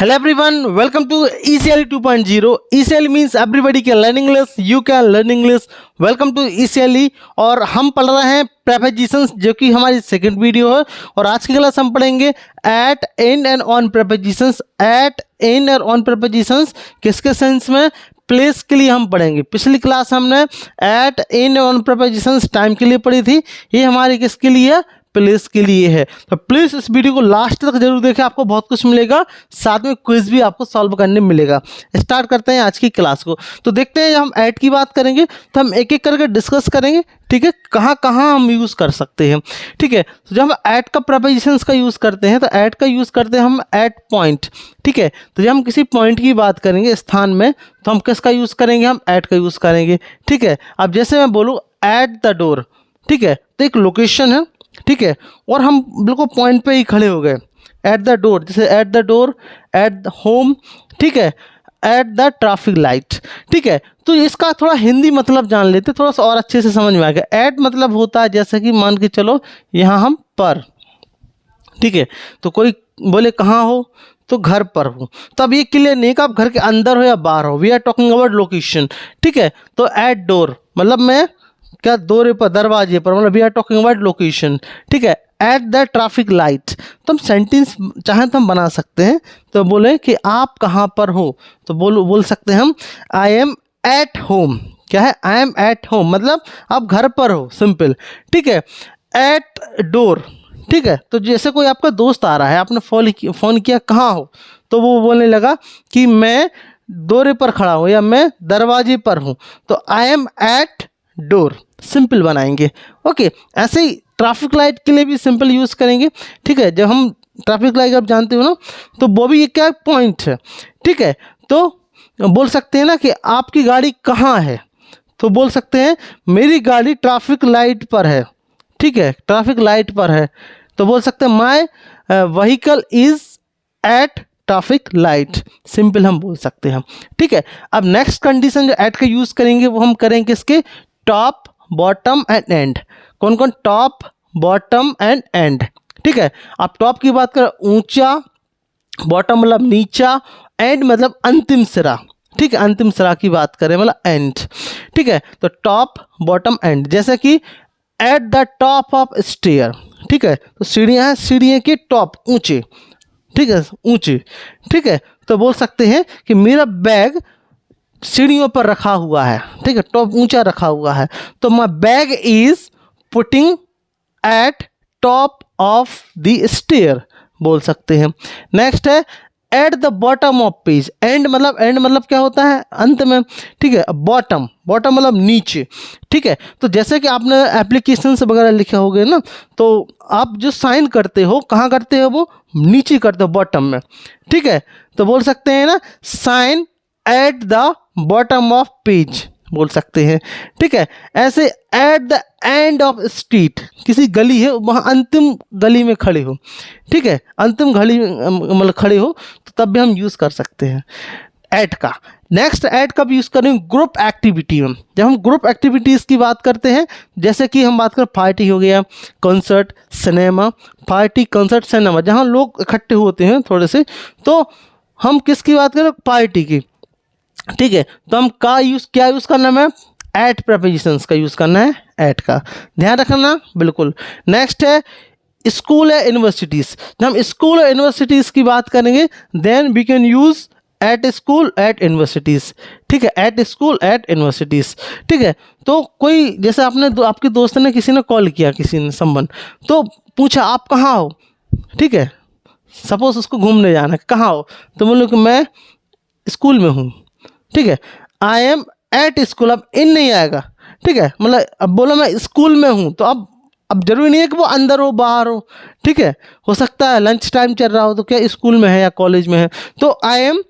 Hello everyone, welcome to ECL 2.0. ECL means everybody can learn English, you can learn English. Welcome to ECL और हम पढ़ रहे हैं prepositions जो कि हमारी सेकंड वीडियो है और आज की क्लास हम पढ़ेंगे at, in and on prepositions. At, in और on prepositions किसके सेंस में? प्लेस के लिए हम पढ़ेंगे। पिछली क्लास हमने at, in और on prepositions टाइम के लिए पढ़ी थी, ये हमारी किसके लिए? प्लेस के लिए है। तो प्लीज़ इस वीडियो को लास्ट तक जरूर देखें, आपको बहुत कुछ मिलेगा, साथ में क्विज भी आपको सॉल्व करने मिलेगा। स्टार्ट करते हैं आज की क्लास को। तो देखते हैं, जब हम ऐड की बात करेंगे तो हम एक एक करके डिस्कस करेंगे, ठीक है, कहाँ कहाँ हम यूज़ कर सकते हैं, ठीक है। तो जब हम ऐड का प्रपोजिशंस का यूज़ करते हैं तो ऐड का यूज़ करते हैं हम एट पॉइंट, ठीक है। तो जब हम किसी पॉइंट की बात करेंगे स्थान में, तो हम किसका यूज़ करेंगे? हम ऐड का यूज़ करेंगे, ठीक है। अब जैसे मैं बोलूँ एट द डोर, ठीक है, तो एक लोकेशन है, ठीक है, और हम बिल्कुल पॉइंट पे ही खड़े हो गए। एट द डोर, जैसे at the door, at the home, ठीक है, एट द ट्रैफिक लाइट, ठीक है। तो इसका थोड़ा हिंदी मतलब जान लेते, थोड़ा सा और अच्छे से समझ में आ गया। एट मतलब होता है जैसे कि मान के चलो यहाँ हम पर, ठीक है, तो कोई बोले कहाँ हो, तो घर पर हूँ, तो अब ये क्लियर नहीं कि आप घर के अंदर हो या बाहर हो। We are talking about location, ठीक है। तो एट डोर मतलब मैं क्या, दौरे पर, दरवाजे पर, मतलब we are talking about location, ठीक है। एट द ट्रैफिक लाइट, तो हम सेंटेंस चाहें तो हम बना सकते हैं। तो बोले कि आप कहाँ पर हो, तो बोल सकते हैं हम आई एम एट होम। क्या है? आई एम एट होम मतलब आप घर पर हो, सिंपल, ठीक है। एट डोर, ठीक है, तो जैसे कोई आपका दोस्त आ रहा है, आपने फ़ोन किया कहाँ हो, तो वो बोलने लगा कि मैं दौरे पर खड़ा हूँ या मैं दरवाजे पर हूँ, तो I am at door, simple बनाएंगे। ओके, ऐसे ही ट्रैफिक लाइट के लिए भी सिंपल यूज़ करेंगे, ठीक है। जब हम ट्रैफिक लाइट आप जानते हो ना, तो वो भी एक क्या पॉइंट है, ठीक है। तो बोल सकते हैं ना कि आपकी गाड़ी कहाँ है, तो बोल सकते हैं मेरी गाड़ी ट्रैफिक लाइट पर है, ठीक है, ट्रैफिक लाइट पर है। तो बोल सकते हैं my vehicle is at traffic light, simple हम बोल सकते हैं, ठीक है। अब नेक्स्ट कंडीशन जो एट का यूज़ करेंगे वो हम करेंगे किसके? Top, bottom and end. कौन कौन? टॉप, बॉटम एंड एंड, ठीक है। आप टॉप की बात करें ऊंचा, बॉटम मतलब नीचा, एंड मतलब अंतिम सिरा, ठीक है, अंतिम सिरा की बात करें मतलब एंड, ठीक है। तो टॉप, बॉटम, एंड। जैसे कि at the top of stair, ठीक है, तो सीढ़ियाँ हैं, सीढ़ियों के टॉप, ऊंचे, ठीक है, ऊंचे, ठीक है। तो बोल सकते हैं कि मेरा बैग सीढ़ियों पर रखा हुआ है, ठीक है, टॉप ऊंचा रखा हुआ है, तो my bag is putting at top of the stair, बोल सकते हैं। नेक्स्ट है at the bottom of page. And मतलब क्या होता है? अंत में, ठीक है। बॉटम, बॉटम मतलब नीचे, ठीक है। तो जैसे कि आपने एप्लीकेशन वगैरह लिखे होंगे ना, तो आप जो साइन करते हो कहाँ करते हो? वो नीचे करते हो, बॉटम में, ठीक है। तो बोल सकते हैं ना sign at the bottom of page, बोल सकते हैं, ठीक है। ऐसे at the end of street, किसी गली है वहाँ अंतिम गली में खड़े हो, ठीक है, अंतिम गली मतलब खड़े हो, तो तब भी हम यूज़ कर सकते हैं एट का। नेक्स्ट एट कब यूज़ करेंगे? ग्रुप एक्टिविटी में। जब हम ग्रुप एक्टिविटीज़ की बात करते हैं, जैसे कि हम बात करें पार्टी हो गया, concert, cinema, party, concert, cinema, जहाँ लोग इकट्ठे होते हैं थोड़े से, तो हम किसकी बात करें? पार्टी की, ठीक है। तो हम क्या यूज़ करना है? एट प्रपोजिशंस का यूज़ करना है, एट का, ध्यान रखना बिल्कुल। नेक्स्ट है स्कूल है, यूनिवर्सिटीज़। जब हम स्कूल और यूनिवर्सिटीज़ की बात करेंगे, then we can use at school at universities, ठीक है, एट स्कूल एट यूनिवर्सिटीज़, ठीक है। तो कोई जैसे आपके दोस्त ने, किसी ने कॉल किया, किसी ने संबंध, तो पूछा आप कहाँ हो, ठीक है, सपोज उसको घूमने जाना है, कहाँ हो, तो बोलो कि मैं स्कूल में हूँ, ठीक है। आई एम एट स्कूल, अब इन नहीं आएगा, ठीक है, मतलब अब बोलो मैं स्कूल में हूँ, तो अब जरूरी नहीं है कि वो अंदर हो बाहर हो, ठीक है, हो सकता है लंच टाइम चल रहा हो, तो क्या स्कूल में है या कॉलेज में है, तो आई एम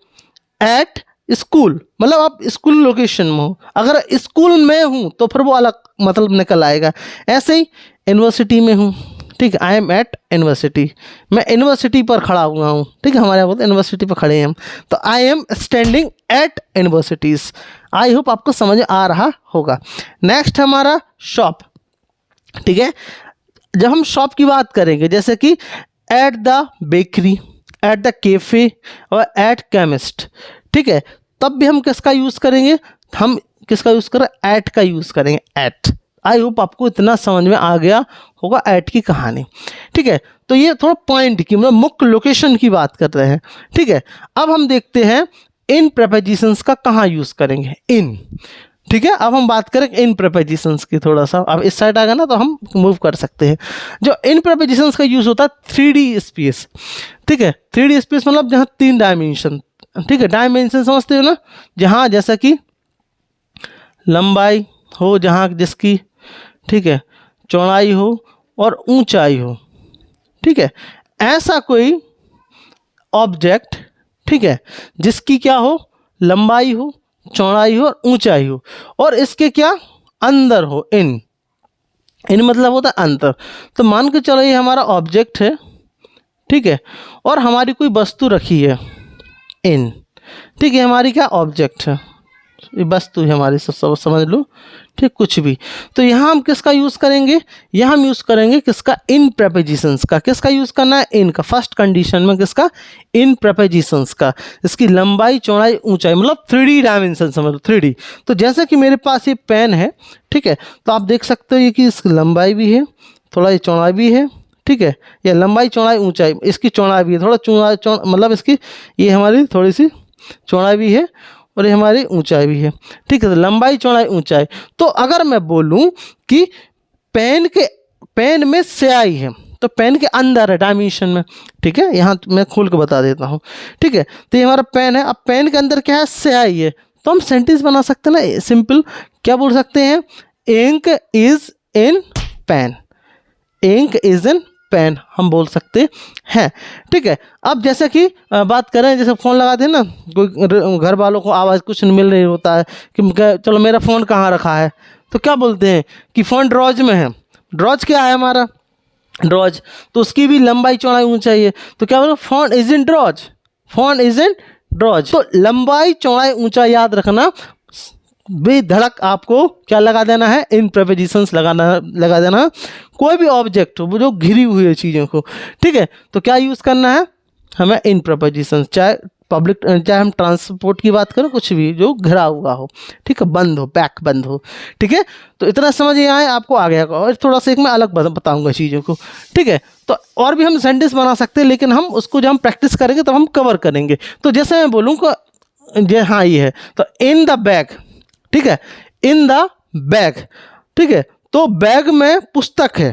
एट स्कूल मतलब आप स्कूल लोकेशन में हो। अगर स्कूल में हूँ तो फिर वो अलग मतलब निकल आएगा। ऐसे ही यूनिवर्सिटी में हूँ, ठीक है, आई एम एट यूनिवर्सिटी, मैं यूनिवर्सिटी पर खड़ा हुआ हूँ, ठीक है, हमारे यहाँ बोलते यूनिवर्सिटी पर खड़े हैं हम, तो I am standing at universities. I hope आपको समझ आ रहा होगा। नेक्स्ट हमारा शॉप, ठीक है। जब हम शॉप की बात करेंगे, जैसे कि at the bakery, at the cafe और एट केमिस्ट, ठीक है, तब भी हम किसका यूज़ करेंगे, हम किसका यूज़ करें, एट का यूज़ करेंगे, एट। आई होप आपको इतना समझ में आ गया होगा एट की कहानी, ठीक है। तो ये थोड़ा पॉइंट की मतलब मुख्य लोकेशन की बात कर रहे हैं, ठीक है। अब हम देखते हैं इन प्रेपोजिशंस का कहाँ यूज़ करेंगे, इन, ठीक है। अब हम बात करें इन प्रेपोजिशंस की, थोड़ा सा अब इस साइड आ गया ना तो हम मूव कर सकते हैं। जो इन प्रेपोजिशंस का यूज़ होता है 3D स्पेस, ठीक है। 3D स्पेस मतलब जहाँ 3 डायमेंशन, ठीक है, डायमेंशन समझते हो ना, जहाँ जैसा कि लंबाई हो जहाँ जिसकी, ठीक है, चौड़ाई हो और ऊंचाई हो, ठीक है, ऐसा कोई ऑब्जेक्ट, ठीक है, जिसकी क्या हो, लंबाई हो, चौड़ाई हो और ऊंचाई हो, और इसके क्या अंदर हो, इन, इन मतलब होता है अंदर। तो मान के चलो ये हमारा ऑब्जेक्ट है, ठीक है, और हमारी कोई वस्तु रखी है इन, ठीक है, हमारी क्या ऑब्जेक्ट है, ये वस्तु है हमारी, सब समझ लो, ठीक, कुछ भी। तो यहाँ हम किसका यूज़ करेंगे, यहाँ हम यूज़ करेंगे किसका, इन प्रेपोजिशंस का। किसका यूज़ करना है, इन का, फर्स्ट कंडीशन में किसका, इन प्रेपोजिशंस का, इसकी लंबाई चौड़ाई ऊंचाई मतलब 3D डायमेंशन समझ लो, 3D। तो जैसे कि मेरे पास ये पेन है, ठीक है, तो आप देख सकते हो ये कि इसकी लंबाई भी है, थोड़ा ये चौड़ाई भी है, ठीक है, ये लंबाई चौड़ाई ऊंचाई, इसकी चौड़ाई भी है, थोड़ा चौड़ा मतलब इसकी ये हमारी थोड़ी सी चौड़ाई भी है और ये हमारी ऊंचाई भी है, ठीक है। तो लंबाई चौड़ाई ऊंचाई। तो अगर मैं बोलूं कि पेन में स्याही है, तो पेन के अंदर है डायमेंशन में, ठीक है, यहाँ मैं खोल के बता देता हूँ, ठीक है। तो ये हमारा पेन है, अब पेन के अंदर क्या है, स्याही है, तो हम सेंटेंस बना सकते हैं ना सिंपल, क्या बोल सकते हैं, ink is in pen, ink is in pen हम बोल सकते हैं, ठीक है। अब जैसे कि बात करें, जैसे फ़ोन लगाते हैं ना, कोई घर वालों को आवाज़ कुछ मिल रही होता है कि चलो मेरा फ़ोन कहाँ रखा है, तो क्या बोलते हैं कि फ़ोन ड्रॉज में है। ड्रॉज क्या है हमारा, ड्रॉज, तो उसकी भी लंबाई चौड़ाई ऊंचाई है, तो क्या बोलो, phone is in drawers, phone is in drawers. तो लंबाई चौड़ाई ऊंचाई याद रखना, बेधड़क आपको क्या लगा देना है, इन प्रेपोजिशंस लगा देना। कोई भी ऑब्जेक्ट हो वो जो घिरी हुई है चीज़ों को, ठीक है, तो क्या यूज़ करना है हमें, इन प्रेपोजिशंस, चाहे पब्लिक, चाहे हम ट्रांसपोर्ट की बात करें, कुछ भी जो घिरा हुआ हो, ठीक है, बंद हो, पैक बंद हो, ठीक है। तो इतना समझ ये आए आपको आ गया, और थोड़ा सा एक मैं अलग बताऊंगा चीज़ों को, ठीक है। तो और भी हम सेंटेंस बना सकते हैं, लेकिन हम उसको जब हम प्रैक्टिस करेंगे तब हम कवर करेंगे। तो जैसे मैं बोलूँगा, हाँ ये है, तो इन द बैग, ठीक है, इन द बैग, ठीक है, तो बैग में पुस्तक है,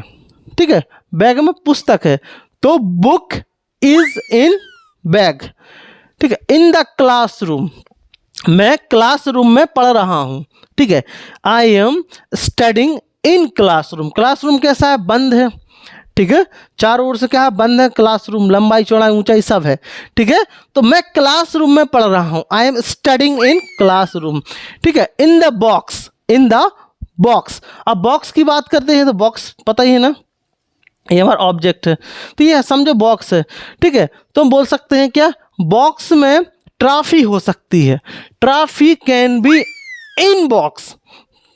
ठीक है, बैग में पुस्तक है, तो बुक इज इन बैग, ठीक है। इन द क्लासरूम, मैं क्लासरूम में पढ़ रहा हूँ, ठीक है, I am studying in classroom. Classroom कैसा है, बंद है, ठीक है, चारों ओर से क्या है, बंद है, क्लासरूम लंबाई चौड़ाई ऊंचाई सब है, ठीक है। तो मैं क्लासरूम में पढ़ रहा हूँ, I am studying in classroom, ठीक है। In the box, in the box, अब बॉक्स की बात करते हैं तो बॉक्स पता ही है ना, ये हमारा ऑब्जेक्ट है, तो ये समझो बॉक्स है, ठीक है। तो हम बोल सकते हैं क्या, बॉक्स में ट्रॉफी हो सकती है, trophy can be in box,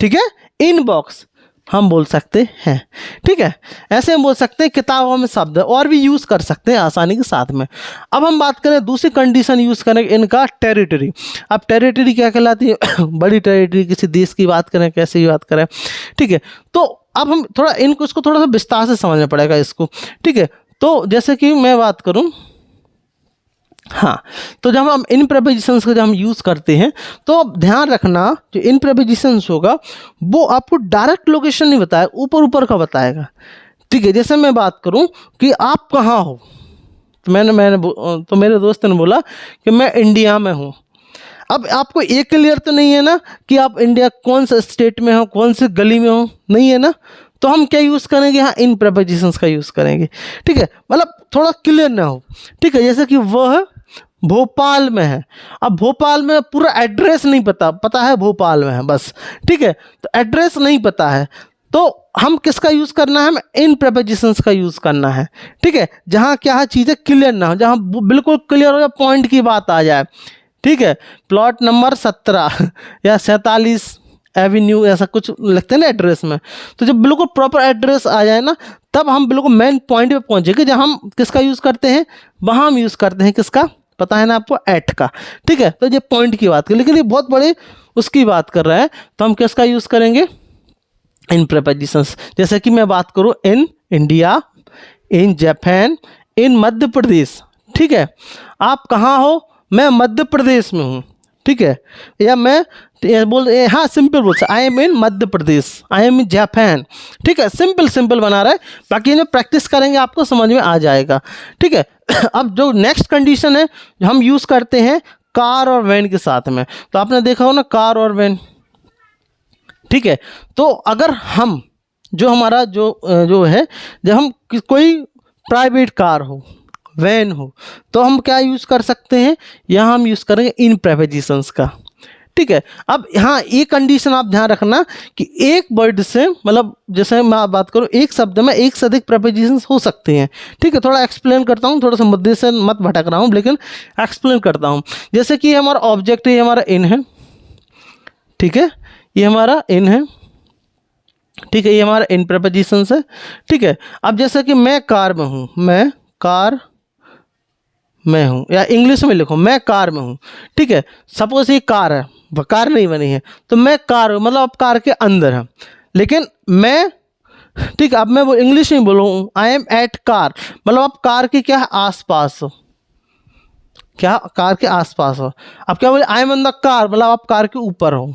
ठीक है, इन बॉक्स हम बोल सकते हैं, ठीक है। ऐसे हम बोल सकते हैं किताबों में शब्द और भी यूज़ कर सकते हैं आसानी के साथ में। अब हम बात करें दूसरी कंडीशन यूज़ करें इनका, टेरिटरी। अब टेरिटरी क्या कहलाती है, बड़ी टेरिटरी, किसी देश की बात करें, कैसे की बात करें, ठीक है। तो अब हम थोड़ा इनको, इसको थोड़ा सा विस्तार से समझना पड़ेगा इसको, ठीक है। तो जैसे कि मैं बात करूँ, हाँ, तो जब हम इन प्रेपोजिशंस को जब हम यूज़ करते हैं तो ध्यान रखना, जो इन प्रेपोजिशंस होगा वो आपको डायरेक्ट लोकेशन नहीं बताएगा, ऊपर ऊपर का बताएगा, ठीक है। जैसे मैं बात करूं कि आप कहाँ हो, तो तो मेरे दोस्त ने बोला कि मैं इंडिया में हूँ। अब आपको ये क्लियर तो नहीं है ना कि आप इंडिया कौन सा स्टेट में हो, कौन सी गली में हो, नहीं है ना, तो हम क्या यूज़ करेंगे, हाँ इन प्रेपोजिशंस का यूज़ करेंगे, ठीक है, मतलब थोड़ा क्लियर ना हो, ठीक है। जैसे कि वह भोपाल में है, अब भोपाल में पूरा एड्रेस नहीं पता है भोपाल में है बस, ठीक है, तो एड्रेस नहीं पता है, तो हम किसका यूज़ करना है, हमें इन प्रेपोजिशंस का यूज़ करना है, ठीक है। जहाँ क्या चीज़ें क्लियर ना हो, जहाँ बिल्कुल क्लियर हो जाए, पॉइंट की बात आ जाए, ठीक है। प्लॉट नंबर 17 या 47 एवेन्यू ऐसा कुछ लिखते हैं ना एड्रेस में, तो जब बिल्कुल प्रॉपर एड्रेस आ जाए ना, तब हम बिल्कुल मेन पॉइंट पे पहुंचेंगे जब हम किसका यूज़ करते हैं, वहाँ हम यूज़ करते हैं किसका, पता है ना आपको, एट का। ठीक है, तो ये पॉइंट की बात कर, लेकिन ये बहुत बड़े उसकी बात कर रहा है, तो हम किसका यूज़ करेंगे, इन प्रीपोजिशंस। जैसे कि मैं बात करूँ इन इंडिया, इन जापान, इन मध्य प्रदेश। ठीक है, आप कहाँ हो, मैं मध्य प्रदेश में हूँ। ठीक है, या मैं हाँ सिंपल बोल सकते, आई am in Madhya Pradesh, I am in Japan. ठीक है, सिंपल सिंपल बना रहा है, बाकी में प्रैक्टिस करेंगे आपको समझ में आ जाएगा। ठीक है, अब जो नेक्स्ट कंडीशन है हम यूज़ करते हैं कार और वैन के साथ में, तो आपने देखा हो ना कार और वैन। ठीक है, तो अगर हम जो हमारा जो है, जब हम कोई प्राइवेट कार हो, वैन हो, तो हम क्या यूज़ कर सकते हैं, यहाँ हम यूज़ करेंगे इन प्रीपोजिशंस का। ठीक है, अब यहाँ एक कंडीशन आप ध्यान रखना कि एक वर्ड से, मतलब जैसे मैं बात करूँ एक शब्द में एक से अधिक प्रीपोजिशंस हो सकते हैं। ठीक है, थोड़ा एक्सप्लेन करता हूँ, थोड़ा सा मुद्दे से मत भटक रहा हूँ, लेकिन एक्सप्लेन करता हूँ। जैसे कि हमारा ऑब्जेक्ट है, हमारा इन है। ठीक है, ये हमारा इन है। ठीक है, ये हमारा इन प्रीपोजिशंस है। ठीक है, अब जैसे कि मैं कार में हूँ, मैं कार में हूँ, या इंग्लिश में लिखो मैं कार में हूँ। ठीक है, सपोज ये कार है, कार नहीं बनी है, तो मैं कार हूँ, मतलब अब कार के अंदर है, लेकिन मैं, ठीक है, अब मैं वो इंग्लिश में बोलूँ आई एम एट कार, मतलब अब कार के क्या आसपास हो, क्या कार के आसपास हो। अब क्या बोले, I am on the car, मतलब आप कार के ऊपर हो।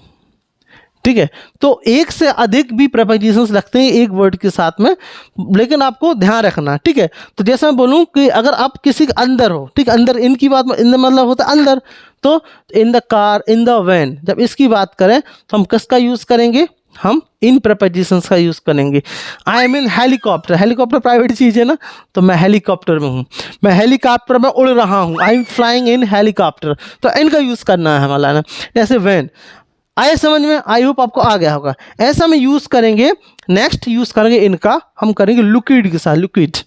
ठीक है, तो एक से अधिक भी प्रीपोजिशंस लगते हैं एक वर्ड के साथ में, लेकिन आपको ध्यान रखना। ठीक है, तो जैसे मैं बोलूं कि अगर आप किसी के अंदर हो, ठीक, अंदर, इनकी बात, इन मतलब होता है अंदर, तो in the car, in the van, जब इसकी बात करें तो हम किसका यूज़ करेंगे, हम इन प्रीपोजिशंस का यूज़ करेंगे। I am in helicopter, helicopter private चीज़ है ना, तो मैं हेलीकॉप्टर में हूँ, मैं हेलीकॉप्टर में उड़ रहा हूँ, I am flying in helicopter, तो इनका यूज़ करना है हमारा ना। जैसे वैन, आए समझ में, आई होप आपको आ गया होगा। ऐसा में यूज़ करेंगे, नेक्स्ट यूज़ करेंगे इनका, हम करेंगे लिक्विड के साथ, लिक्विड,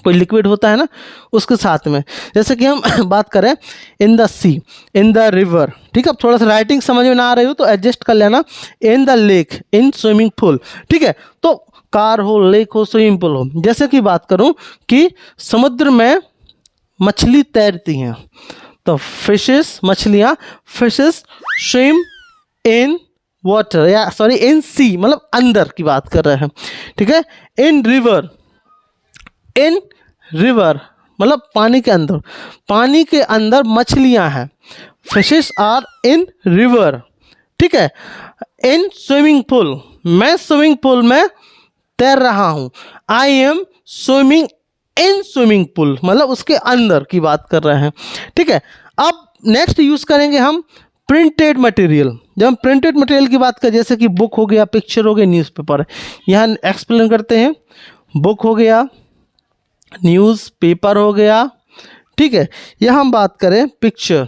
कोई लिक्विड होता है ना उसके साथ में। जैसे कि हम बात करें in the sea, in the river. ठीक है, अब थोड़ा सा राइटिंग समझ में ना आ रही हो तो एडजस्ट कर लेना। In the lake, in swimming pool. ठीक है, तो कार हो, लेक हो, स्विमिंग पूल हो। जैसे कि बात करूं कि समुद्र में मछली तैरती हैं, तो फिशेस, मछलियां, फिशेस स्विम इन वाटर, या सॉरी इन सी, मतलब अंदर की बात कर रहे हैं। ठीक है, इन रिवर, इन रिवर मतलब पानी के अंदर, पानी के अंदर मछलियां हैं, फिशेस आर इन रिवर। ठीक है, इन स्विमिंग पूल, मैं स्विमिंग पूल में तैर रहा हूं, I am swimming in swimming pool, मतलब उसके अंदर की बात कर रहे हैं। ठीक है, अब नेक्स्ट यूज करेंगे हम प्रिंटेड मटेरियल। जब हम प्रिंटेड मटेरियल की बात करें, जैसे कि बुक हो गया, पिक्चर हो गया, न्यूज़पेपर, यहाँ एक्सप्लेन करते हैं। बुक हो गया, न्यूज़पेपर हो गया। ठीक है, यहाँ हम बात करें पिक्चर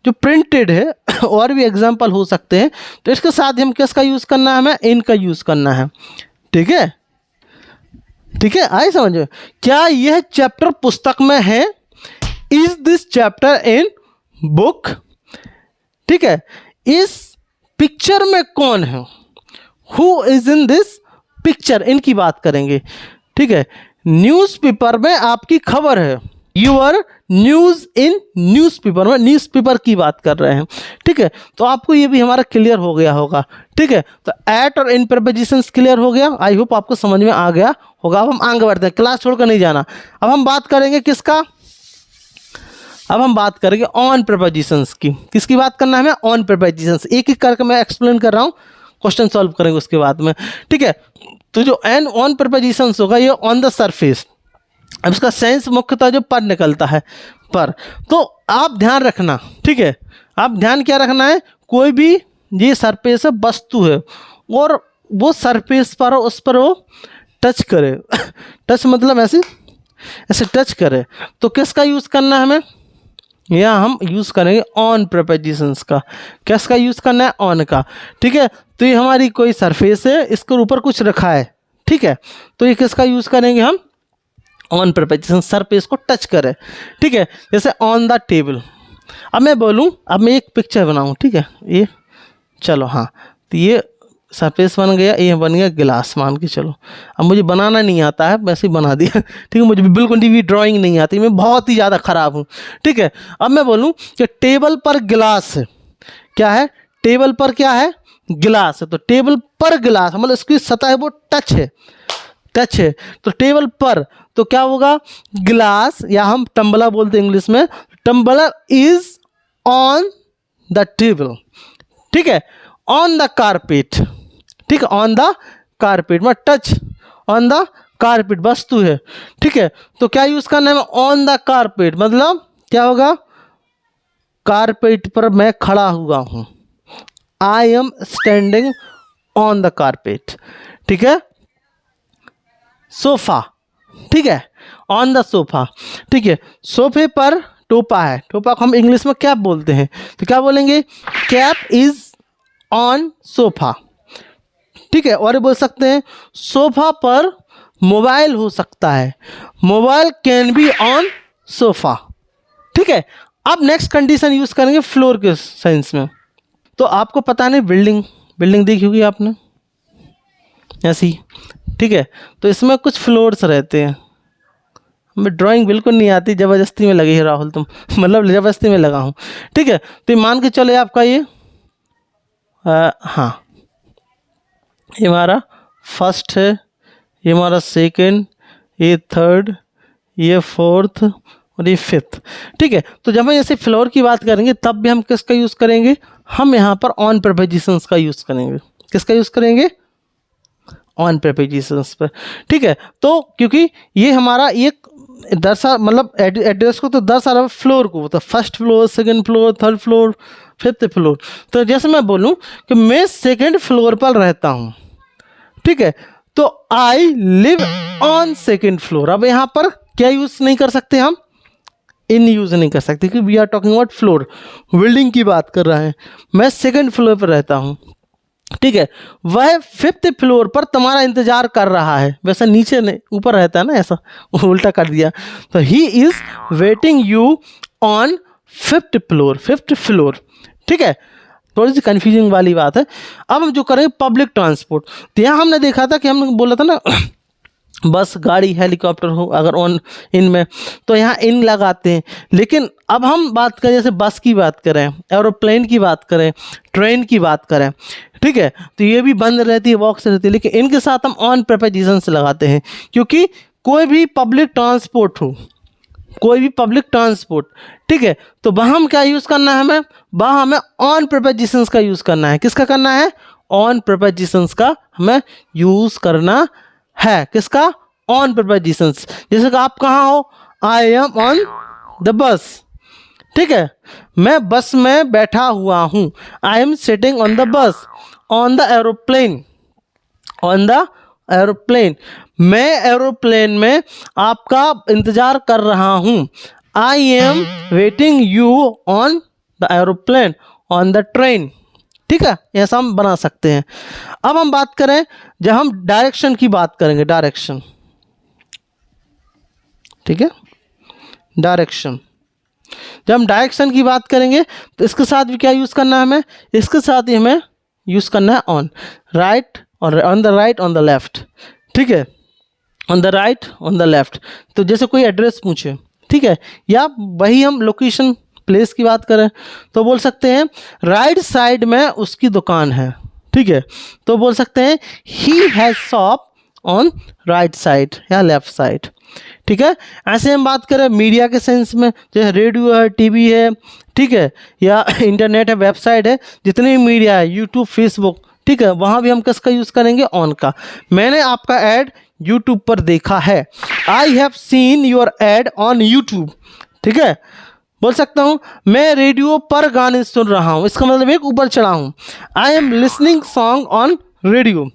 जो प्रिंटेड है, और भी एग्जाम्पल हो सकते हैं, तो इसके साथ हम किसका यूज़ करना है, हमें इनका यूज़ करना है। ठीक है, ठीक है, आए समझ में। क्या यह चैप्टर पुस्तक में है, is this chapter in book. ठीक है, इस पिक्चर में कौन है, who is in this picture, इनकी बात करेंगे। ठीक है, न्यूज़पेपर में आपकी खबर है, यूर न्यूज़ इन न्यूज़पेपर में न्यूज़पेपर की बात कर रहे हैं। ठीक है, तो आपको ये भी हमारा क्लियर हो गया होगा। ठीक है, तो एट और इन प्रीपोजिशंस क्लियर हो गया, आई होप आपको समझ में आ गया होगा। अब हम आगे बढ़ते हैं, क्लास छोड़कर नहीं जाना। अब हम बात करेंगे किसका, अब हम बात करेंगे ऑन प्रीपोजिशंस की। किसकी बात करना है हमें, ऑन प्रीपोजिशंस। एक एक करके मैं एक्सप्लेन कर रहा हूँ, क्वेश्चन सॉल्व करेंगे उसके बाद में। ठीक है, तो जो एन ऑन प्रीपोजिशंस होगा, ये ऑन द सरफेस। अब इसका सेंस मुख्यतः जो पर निकलता है, पर, तो आप ध्यान रखना। ठीक है, आप ध्यान क्या रखना है, कोई भी ये सरफेस है, वस्तु है, और वो सरफेस पर हो, उस पर वो टच करे टच मतलब ऐसे ऐसे टच करे, तो किसका यूज़ करना है हमें, या हम यूज़ करेंगे ऑन प्रीपोजिशंस का। किसका यूज़ करना है, ऑन का। ठीक है, तो ये हमारी कोई सरफेस है, इसके ऊपर कुछ रखा है। ठीक है, तो ये किसका यूज़ करेंगे हम, ऑन प्रीपोजिशन, सरफेस को टच करे। ठीक है, जैसे ऑन द टेबल। अब मैं बोलूँ, अब मैं एक पिक्चर बनाऊँ, ठीक है, ये चलो हाँ, तो ये सरफेस बन गया, ये बन गया गिलास मान के चलो। अब मुझे बनाना नहीं आता है, वैसे ही बना दिया, ठीक है। मुझे बिल्कुल भी ड्राइंग नहीं आती, मैं बहुत ही ज़्यादा ख़राब हूँ, ठीक है। अब मैं बोलूँ कि टेबल पर गिलास है, क्या है, टेबल पर क्या है, गिलास है। तो टेबल पर गिलास मतलब इसकी सतह है वो टच है, टच है। तो टेबल पर तो क्या होगा, गिलास, या हम टम्बला बोलते हैं इंग्लिश में, tumbler is on the table, ठीक है, ऑन द कारपेट, ठीक है, ऑन द कारपेट मतलब टच ऑन द कारपेट, वस्तु है, ठीक है। तो क्या यूज करना है, ऑन द कारपेट मतलब क्या होगा, कारपेट पर मैं खड़ा हुआ हूं, I am standing on the carpet, ठीक है। सोफा, ठीक है, ऑन द सोफा, ठीक है। सोफे पर टोपा है, टोपा को हम इंग्लिश में कैप बोलते हैं, तो क्या बोलेंगे, कैप इज ऑन सोफा, ठीक है। और बोल सकते हैं सोफा पर मोबाइल हो सकता है, mobile can be on sofa, ठीक है। अब नेक्स्ट कंडीशन यूज करेंगे फ्लोर के सेंस में। तो आपको पता नहीं, बिल्डिंग देखी होगी आपने ऐसी, ठीक है। तो इसमें कुछ फ्लोर्स रहते हैं, हमें ड्राइंग बिल्कुल नहीं आती, ज़बरदस्ती में लगी है राहुल तुम, मतलब ज़बरदस्ती में लगा हूँ, ठीक है। तो मान के चले आपका ये हाँ, ये हमारा फर्स्ट है, ये हमारा सेकंड, ये थर्ड, ये फोर्थ और ये फिफ्थ, ठीक है। तो जब हम ऐसे फ्लोर की बात करेंगे तब भी हम किसका यूज़ करेंगे, हम यहाँ पर ऑन प्रीपोजिशंस का यूज़ करेंगे। किसका यूज़ करेंगे, ऑन प्रीपोजिशंस पर, ठीक है। तो क्योंकि ये हमारा एक दर्शा मतलब एड्रेस को तो दर्शा रहा है फ्लोर को, तो first floor, second floor, third floor, fifth floor. तो जैसे मैं बोलूँ कि मैं सेकंड फ्लोर पर रहता हूँ, ठीक है, तो I live on second floor. अब यहाँ पर क्या यूज़ नहीं कर सकते, हम इन यूज़ नहीं कर सकते, क्योंकि we are talking about floor, building की बात कर रहे हैं। मैं सेकंड फ्लोर पर रहता हूँ, ठीक है, वह फिफ्थ फ्लोर पर तुम्हारा इंतजार कर रहा है। वैसे नीचे नहीं, ऊपर रहता है ना, ऐसा उल्टा कर दिया। तो he is waiting you on fifth floor, ठीक है। थोड़ी सी कन्फ्यूजिंग वाली बात है। अब हम जो करें पब्लिक ट्रांसपोर्ट, तो यहाँ हमने देखा था कि हमने बोला था ना बस, गाड़ी, हेलीकॉप्टर हो अगर ऑन इन में, तो यहाँ इन लगाते हैं। लेकिन अब हम बात करें, जैसे बस की बात करें, एरोप्लेन की बात करें, ट्रेन की बात करें, ठीक है, तो ये भी बंद रहती है, बॉक्स रहती है, लेकिन इनके साथ हम ऑन प्रीपोजिशंस लगाते हैं, क्योंकि कोई भी पब्लिक ट्रांसपोर्ट हो, कोई भी पब्लिक ट्रांसपोर्ट, ठीक है, तो वहाँ हम क्या यूज़ करना है, हमें वहाँ हमें ऑन प्रीपोजिशंस का यूज़ करना है। किसका करना है, ऑन प्रीपोजिशंस का हमें यूज़ करना है। किसका, ऑन प्रीपोजिशंस। जैसे कि आप कहाँ हो, I am on the bus, ठीक है, मैं बस में बैठा हुआ हूँ, I am sitting on the bus, on the aeroplane, on the aeroplane, मैं एरोप्लेन में आपका इंतजार कर रहा हूँ, I am waiting you on the aeroplane, on the train, ठीक है। ऐसा हम बना सकते हैं। अब हम बात करें, जब हम डायरेक्शन की बात करेंगे, डायरेक्शन, ठीक है, डायरेक्शन, जब हम डायरेक्शन की बात करेंगे तो इसके साथ भी क्या यूज़ करना है हमें, इसके साथ ही हमें यूज़ करना है ऑन राइट, और on the right, on the left, ठीक है, on the right, on the left. तो जैसे कोई एड्रेस पूछे, ठीक है, या वही हम लोकेशन प्लेस की बात करें तो बोल सकते हैं राइट साइड में उसकी दुकान है, ठीक है, तो बोल सकते हैं he has shop on right side या लेफ्ट साइड, ठीक है। ऐसे हम बात करें मीडिया के सेंस में, जैसे रेडियो है, टीवी है, ठीक है, या इंटरनेट है, वेबसाइट है, जितनी भी मीडिया है, यूट्यूब, फेसबुक, ठीक है, वहाँ भी हम किसका यूज़ करेंगे, ऑन का। मैंने आपका ऐड यूट्यूब पर देखा है, I have seen your add on YouTube, ठीक है। बोल सकता हूँ मैं रेडियो पर गाने सुन रहा हूँ, इसका मतलब एक ऊपर चढ़ा हूँ, I am listening song on radio,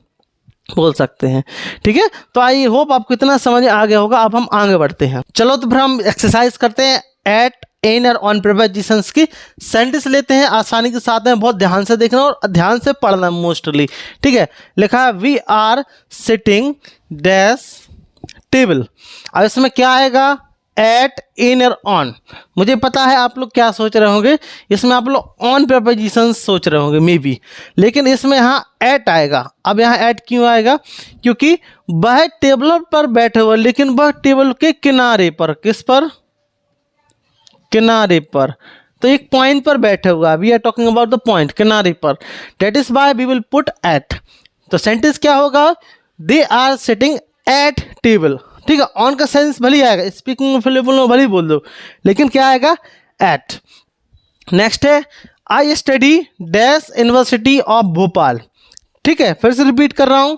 बोल सकते हैं, ठीक है। तो आई होप आपको इतना समझ आ गया होगा। अब हम आगे बढ़ते हैं, चलो तो फिर हम एक्सरसाइज करते हैं। एट, इन और ऑन प्रीपोजिशंस की सेंटेंस लेते हैं, आसानी के साथ में, बहुत ध्यान से देखना और ध्यान से पढ़ना मोस्टली, ठीक है। लिखा है we are sitting dash table. अब इसमें क्या आएगा, एट, इन और ऑन। मुझे पता है आप लोग क्या सोच रहे होंगे, इसमें आप लोग ऑन प्रेपोजिशन सोच रहे होंगे मे बी, लेकिन इसमें यहाँ एट आएगा। अब यहाँ एट क्यों आएगा? क्योंकि वह टेबल पर बैठे हुए, लेकिन वह टेबल के किनारे पर, किस पर? किनारे पर। तो एक पॉइंट पर बैठे हुआ, we are talking about the point, किनारे पर। That is why we will put at. तो सेंटेंस क्या होगा? They are sitting at table. ठीक है, ऑन का सेंस भले आएगा, स्पीकिंग अवेलेबल में भले बोल दो, लेकिन क्या आएगा? एट। नेक्स्ट है I study dash university of Bhopal. ठीक है, फिर से रिपीट कर रहा हूं,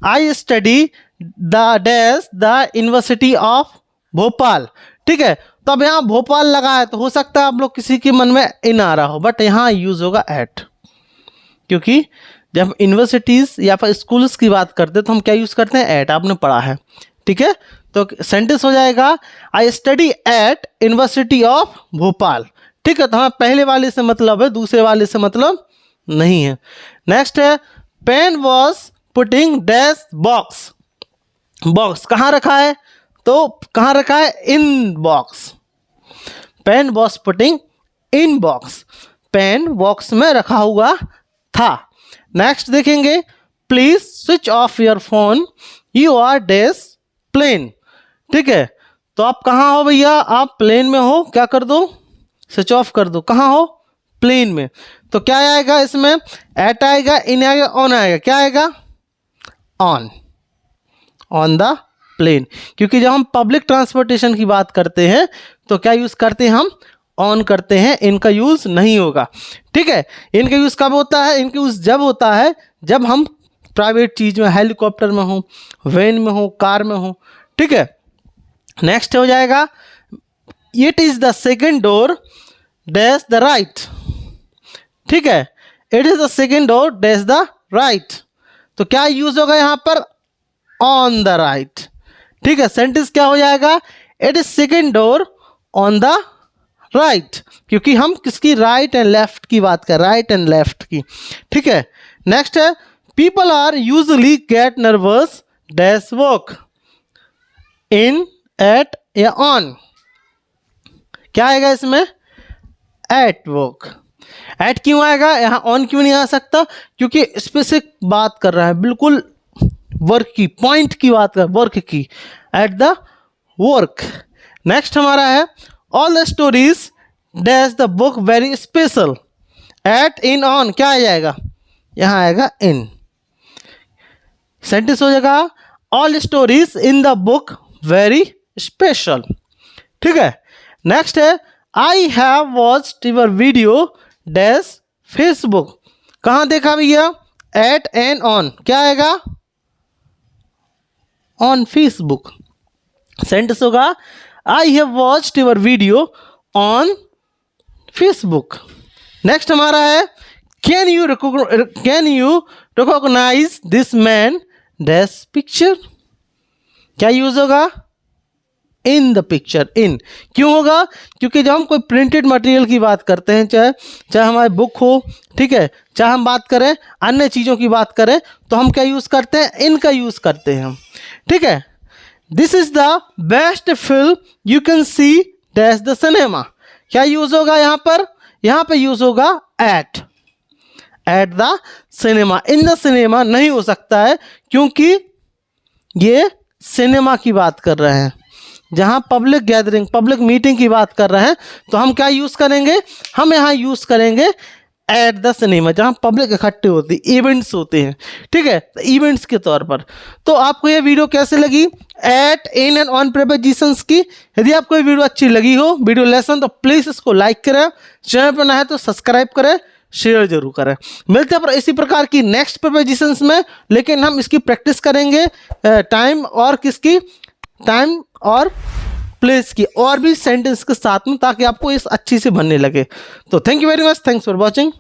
I study the dash the university of Bhopal. ठीक है, तो अब यहाँ भोपाल लगा है, तो हो सकता है आप लोग किसी के मन में इन आ रहा हो, बट यहाँ यूज होगा एट, क्योंकि जब यूनिवर्सिटीज या फिर स्कूल्स की बात करते हैं तो हम क्या यूज करते हैं? एट। आपने पढ़ा है। ठीक है, तो सेंटेंस हो जाएगा I study eight university of Bhopal. ठीक है, तो हमें पहले वाले से मतलब है, दूसरे वाले से मतलब नहीं है। नेक्स्ट है pen was putting dash box. Box कहाँ रखा है? तो कहाँ रखा है? In box. Pen was putting in box, pen box में रखा हुआ था। नेक्स्ट देखेंगे please switch off your phone, you are dash plane. ठीक है, तो आप कहाँ हो भैया? आप प्लेन में हो, क्या कर दो? स्विच ऑफ कर दो। कहाँ हो? प्लेन में। तो क्या आएगा इसमें? एट आएगा, इन आएगा, ऑन आएगा। क्या आएगा? On, on the plane. क्योंकि जब हम पब्लिक ट्रांसपोर्टेशन की बात करते हैं तो क्या यूज़ करते हैं? हम ऑन करते हैं, इनका यूज़ नहीं होगा। ठीक है, इनका यूज़ कब होता है? इनका यूज़ जब होता है जब हम प्राइवेट चीज़ में, हेलीकॉप्टर में हो, वैन में हो, कार में हो। ठीक है, नेक्स्ट हो जाएगा it is the second door dash the right. ठीक है, it is the second door dash the right. तो क्या यूज़ होगा यहाँ पर? On the right. ठीक है, सेंटेंस क्या हो जाएगा? It is second door on the right, क्योंकि हम किसकी? राइट एंड लेफ्ट की बात कर, राइट एंड लेफ्ट की। ठीक है, नेक्स्ट है people are usually get nervous dash work, in, at या ऑन। क्या आएगा इसमें? At work. एट क्यों आएगा? यहाँ ऑन क्यों नहीं आ सकता? क्योंकि स्पेसिफिक बात कर रहा है, बिल्कुल वर्क की, पॉइंट की बात कर, वर्क की, एट द वर्क। नेक्स्ट हमारा है all the stories dash the book very special, at, in, on. क्या आ जाएगा? यहाँ आएगा इन। सेंटेंस हो जाएगा all stories in the book very special. ठीक है, नेक्स्ट है I have watched your video dash Facebook. कहाँ देखा भैया? At and on. क्या आएगा? On Facebook. सेंटेंस होगा I have watched your video on Facebook. Next हमारा है can you recognise this man dash picture. क्या यूज होगा? In the picture. इन क्यों होगा? क्योंकि जब हम कोई प्रिंटेड मटेरियल की बात करते हैं, चाहे हमारी बुक हो, ठीक है, चाहे हम बात करें अन्य चीज़ों की बात करें, तो हम क्या यूज़ करते हैं? इनका यूज़ करते हैं हम। ठीक है, this is the best film you can see dash the cinema. क्या यूज़ होगा यहाँ पर? यहाँ पे यूज़ होगा at the cinema. In the cinema नहीं हो सकता है, क्योंकि ये सिनेमा की बात कर रहे हैं, जहाँ पब्लिक गैदरिंग, पब्लिक मीटिंग की बात कर रहे हैं, तो हम क्या यूज़ करेंगे? हम यहाँ यूज़ करेंगे एट द सिनेमा, जहाँ पब्लिक इकट्ठे होती है, इवेंट्स होते हैं। ठीक है, तो इवेंट्स के तौर पर। तो आपको ये वीडियो कैसे लगी at, in and on prepositions की? यदि आपको ये वीडियो अच्छी लगी हो, वीडियो लेसन, तो प्लीज़ इसको लाइक करें, चैनल पर नया है तो सब्सक्राइब करें, शेयर जरूर करें। मिलते हैं इसी प्रकार की नेक्स्ट प्रेपोजिशंस में, लेकिन हम इसकी प्रैक्टिस करेंगे टाइम और किसकी? टाइम और प्लेस की, और भी सेंटेंस के साथ में, ताकि आपको इस अच्छी से बनने लगे। तो thank you very much, thanks for watching.